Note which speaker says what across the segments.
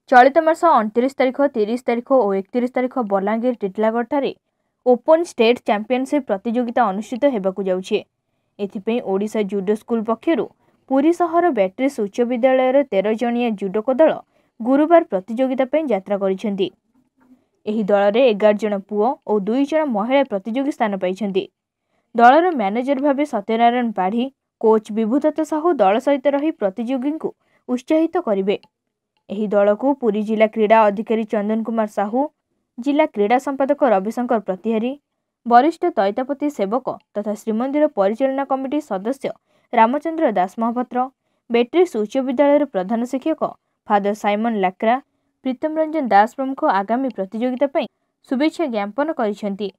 Speaker 1: चलित मास 29 तारिख 30 तारिख और 31 तारिख Balangir Titlagarh open state championship प्रतियोगिता अनुष्ठित होगाकू जाउछे। एथिपई ओडिशा जूडो स्कूल पक्षरु पुरी सहर बैटरीज उच्च विद्यालय 13 जणिया जूडोको दल गुरुवार प्रतियोगिता यात्रा करिसेंती। एही दल रे 11 जण पुओ और 2 जण महिला प्रतियोगी स्थान पाइछंती। दलर मैनेजर भावे सत्यनारायण पाढ़ी, कोच विभुदत्त साहू दल सहित रही प्रतियोगी को उत्साहित करिवे। एही दल को पुरी जिला क्रीड़ा अधिकारी चंदन कुमार साहू, जिला क्रीड़ा संपादक रविशंकर प्रतिहारी, वरिष्ठ दैतापति सेवक तथा श्रीमंदिर परिचालना कमिटी सदस्य रामचंद्र दास महापात्र, बैटरीज उच्च विद्यालय प्रधान शिक्षक फादर साइमन लाक्रा, प्रीतम रंजन दास प्रमुख आगामी प्रतियोगिता शुभेच्छा ज्ञापन करिसेंती।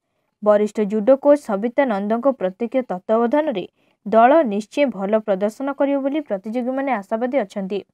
Speaker 1: वरिष्ठ जूडो कोच सविता नंदको प्रत्यक्ष तत्वावधान रे दल निश्चय भल प्रदर्शन करियो बोली प्रतियोगी माने आशावादी अछंती।